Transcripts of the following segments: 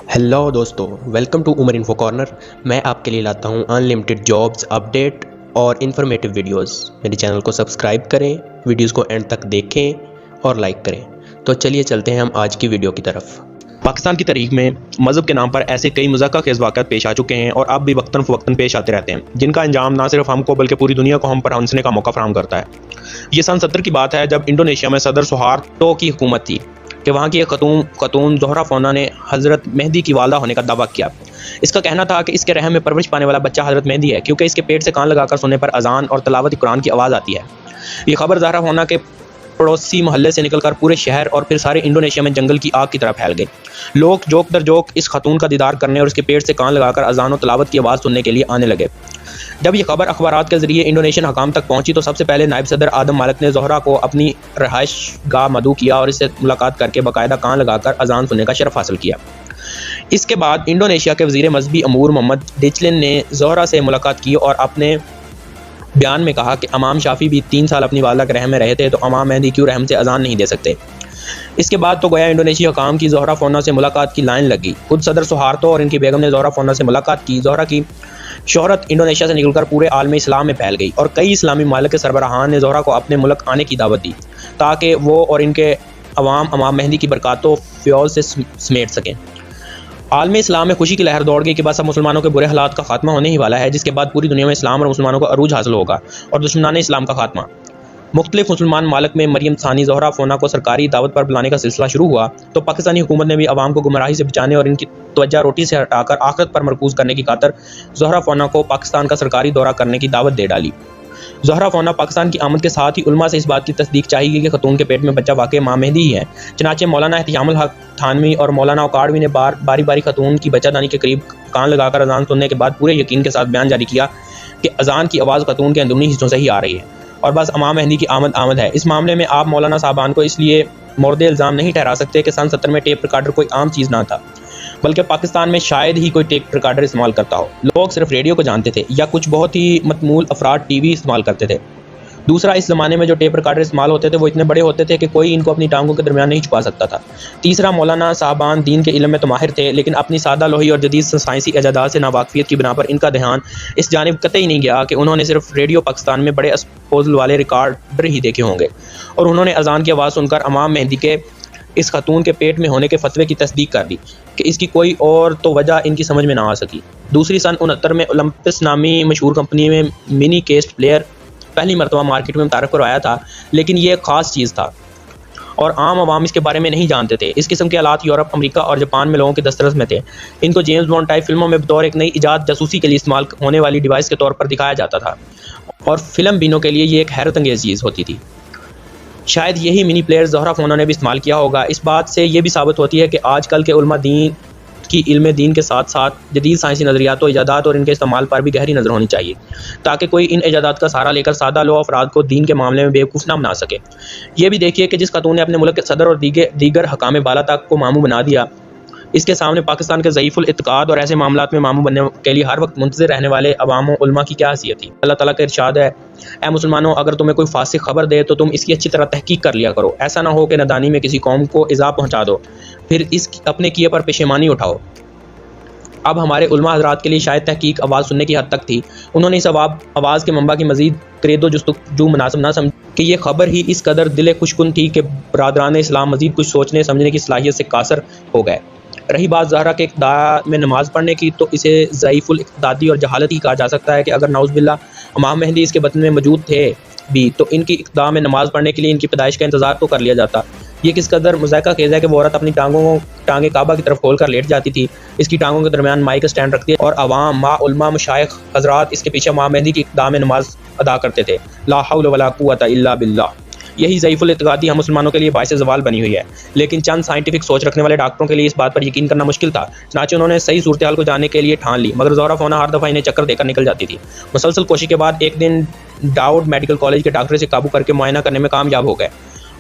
Hello दोस्तों, welcome to Umar info corner. मैं आपके लिए लाता हूं अनलिमिटेड जॉब्स अपडेट और इन्फॉर्मेटिव वीडियोस। मेरे चैनल को सब्सक्राइब करें, वीडियोस को एंड तक देखें और लाइक करें। तो चलिए चलते हैं हम आज की वीडियो की तरफ। पाकिस्तान की तारीख में मज़हब के नाम पर ऐसे कई मज़ाक़ा खेज़ वाक़यात पेश आ चुके हैं और अब भी वक्तन फ़वक्तन पेश आते रहते हैं, जिनका अंजाम ना सिर्फ हमको बल्कि पूरी दुनिया को हम पर हंसने का मौका फराहम करता है। ये सन 70 की बात है, जब इंडोनेशिया में सदर सुहार्तो की हुकूमत थी कि वहाँ की एक खतून ज़ोहरा फोना ने हज़रत मेहदी की वालदा होने का दावा किया। इसका कहना था कि इसके रहम में परवरिश पाने वाला बच्चा हज़रत मेहदी है, क्योंकि इसके पेट से कान लगाकर सोने पर अजान और तलावत कुरान की आवाज़ आती है। ये खबर ज़ोहरा फोना के पड़ोसी मोहल्ले से निकलकर पूरे शहर और फिर सारे इंडोनेशिया में जंगल की आग की तरह फैल गई। लोग जोक दर जोक इस खतून का दीदार करने और इसके पेट से कान लगाकर अजान और तलावत की आवाज़ सुनने के लिए आने लगे। जब यह खबर अखबारात के जरिए इंडोनेशियन हकाम तक पहुंची तो सबसे पहले नायब सदर आदम मालिक ने ज़ोहरा को अपनी रहाइश गाह मदऊ किया और इससे मुलाकात करके बाकायदा कान लगाकर अजान सुनने का शरफ हासिल किया। इसके बाद इंडोनेशिया के वज़ीर मजहबी अमूर मोहम्मद डिचलिन ने ज़ोहरा से मुलाकात की और अपने बयान में कहा कि इमाम शाफी भी 3 साल अपनी वालदा के रहम में रहे थे, तो इमाम मेहदी क्यों रहम से अजान नहीं दे सकते। इसके बाद तो गोया इंडोनेशिया हकाम की ज़ोहरा फोना से मुलाकात की लाइन लगी। खुद सदर सुहार्तो और इनकी बेगम ने ज़ोहरा फोना से मुलाकात की। ज़ोहरा की शोहरत इंडोनेशिया से निकलकर पूरे आलम इस्लाम में फैल गई और कई इस्लामी मालिक के सरबराहान ने ज़ोहरा को अपने मुल्क आने की दावत दी, ताकि वो और इनके अवाम इमाम मेहदी की बरक़ातों फ़यौज़ से समेट सकें। आलम इस्लाम में खुशी की लहर दौड़ गई कि बस अब मुसलमानों के बुरे हालात का खात्मा होने ही वाला है, जिसके बाद पूरी दुनिया में इस्लाम और मुसलमानों को अरूज हासिल होगा और दुश्मनान इस्लाम का खात्मा। मुख्तलिफ मुसलमान मालिक में मरियम सानी ज़ोहरा फोना को सरकारी दावत पर बुलाने का सिलसिला शुरू हुआ तो पाकिस्तानी हुकूमत ने भी आवाम को गुमराही से बचाने और इनकी तवज्जो रोटी से हटाकर आखिरत पर मरकूज़ करने की खातिर ज़ोहरा फोना को पाकिस्तान का सरकारी दौरा करने की दावत दे डाली। ज़ोहरा फोना पाकिस्तान की आमद के साथ ही उलमा से इस बात की तस्दीक चाहिए कि खतून के पेट में बच्चा वाकई इमाम मेहदी ही है। चनाचे मौलाना एहतियामुल हक थानवी और मौलाना औकाड़वी ने बारी बारी खतून की बच्चादानी के करीब कान लगाकर अजान सुनने के बाद पूरे यकीन के साथ बयान जारी किया कि अजान की आवाज़ खतून के अंदरूनी हिस्सों से ही आ रही है और बस इमाम मेहदी की आमद है। इस मामले में आप मौलाना साहबान को इसलिए मोर्दे इल्ज़ाम नहीं ठहरा सकते कि सन 70 में टेप रिकॉर्डर कोई आम चीज़ ना था, बल्कि पाकिस्तान में शायद ही कोई टेप रिकॉर्डर इस्तेमाल करता हो। लोग सिर्फ रेडियो को जानते थे या कुछ बहुत ही मतमूल अफराद टीवी इस्तेमाल करते थे। दूसरा, इस ज़माने में जो टेप रिकॉर्डर इस्तेमाल होते थे वो इतने बड़े होते थे कि कोई इनको अपनी टांगों के दरमियान नहीं छुपा सकता था। तीसरा, मौलाना साहबान दीन के इल्म में तो माहिर थे, लेकिन अपनी सादा लोही और जदीद साइंसी इजादात से नावाकफियत की बिना पर इनका ध्यान इस जानिब कतई नहीं गया कि उन्होंने सिर्फ रेडियो पाकिस्तान में बड़े एक्सपोजल वाले रिकॉर्डर ही देखे होंगे और उन्होंने अजान की आवाज़ सुनकर इमाम मेहदी के इस खतून के पेट में होने के फतवे की तस्दीक कर दी कि इसकी कोई और तो वजह इनकी समझ में ना आ सकी। दूसरी, सन 69 में ओलंपस नामी मशहूर कंपनी में मिनी केस्ट प्लेयर पहली मरतबा मार्केट में मुतारफ़ करवाया था, लेकिन ये एक ख़ास चीज़ था और आम आवाम इसके बारे में नहीं जानते थे। इस किस्म के हालात यूरोप, अमेरिका और जापान में लोगों के दस्तरस में थे। इनको जेम्स बॉन्ड टाइप फिल्मों में बतौर एक नई इजाद जासूसी के लिए इस्तेमाल होने वाली डिवाइस के तौर पर दिखाया जाता था और फिल्म बीनों के लिए ये एक हैरत अंगेज़ चीज़ होती थी। शायद यही मिनी प्लेयर ज़ोहरा फोना ने भी इस्तेमाल किया होगा। इस बात से ये भी साबित होती है कि आजकल के उलमा दीन की इल्म दीन के साथ साथ जदीद साइंसी नज़रियात और इजादात और इनके इस्तेमाल पर भी गहरी नज़र होनी चाहिए, ताकि कोई इन इजादात का सहारा लेकर सादा लो अफराद को दीन के मामले में बेवकूफ़ ना बना सके। ये भी देखिए कि जिस खतून ने अपने मुल्क के सदर और दीगर हकाम बाला तक को मामू बना दिया, इसके सामने पाकिस्तान के ज़ईफ़ुल इत्क़ाद और ऐसे मामलात में मामू बनने के लिए हर वक्त मुंतज़िर रहने वाले अवाम उलमा की क्या हैसियत थी। अल्लाह ताला का इरशाद है, ऐ मुसलमानों, अगर तुम्हें कोई फासिक खबर दे तो तुम इसकी अच्छी तरह तहकीक कर लिया करो। ऐसा ना हो कि नादानी में किसी कौम को इज़ा पहुँचा दो, फिर इस अपने किए पर पेशेमानी उठाओ। अब हमारे उलमा हज़रात के लिए शायद तहकीक आवाज़ सुनने की हद तक थी। उन्होंने इस आवाज़ के मंबा की मज़ीद क्रेदो जुस्तजू मुनासिब ना समझ कि ये खबर ही इस कदर दिल खुशकुन थी कि बरादरान इस्लाम मज़ीद कुछ सोचने समझने की सलाहियत से कासर हो गए। रही बात ज़ोहरा के इक़्तिदा में नमाज़ पढ़ने की, तो इसे ज़ईफ़ुल इक़्तिदादी और जहालत ही कहा जा सकता है कि अगर नाउज़ बिल्लाह इमाम मेहदी इसके बतन में मौजूद थे भी तो इनकी इक़्तिदा में नमाज़ पढ़ने के लिए इनकी पैदाइश का इंतज़ार तो कर लिया जाता। ये किस कदर मुज़ायका खेज़ है कि वो औरत अपनी टांगें काबा की तरफ खोल कर लेट जाती थी, इसकी टांगों के दरमियान माइक स्टैंड रखती और अवाम मा उलमा मशाइख हज़रात इसके पीछे इमाम मेहदी की इक़्तिदा में नमाज अदा करते थे। ला हौल वला कुव्वता इल्ला बिल्लाह। यही ज़ईफ़ुल इत्क़ादी हम मुसलमानों के लिए बाइस ज़वाल बनी हुई है, लेकिन चंद साइंटिफिक सोच रखने वाले डॉक्टरों के लिए इस बात पर यकीन करना मुश्किल था। चनाचे उन्होंने सही सूरत हाल को जानने के लिए ठान ली, मगर ज़ोहरा फोना हर दफ़ा इन्हें चक्कर देकर निकल जाती थी। मुसलसल कोशिश के बाद एक दिन डाउड मेडिकल कॉलेज के डॉक्टर से काबू करके मुआयना करने में कामयाब हो गए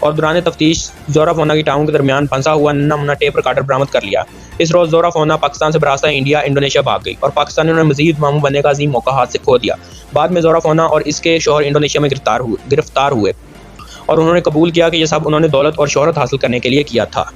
और दौरान तफ्तीश ज़ोहरा फोना की टांगों के दरमियान फंसा हुआ नन्ना टेप रिकॉर्डर बरामद कर लिया। इस रोज़ ज़ोहरा फोना पाकिस्तान से बरास्ता इंडोनेशिया भाग गई और पाकिस्तानियों ने मज़ीद मामू बनने का अजीम मौका हाथ से खो दिया। बाद में ज़ोहरा फोना और इसके शौहर इंडोनेशिया में गिरफ्तार हुए और उन्होंने कबूल किया कि यह सब उन्होंने दौलत और शोहरत हासिल करने के लिए किया था।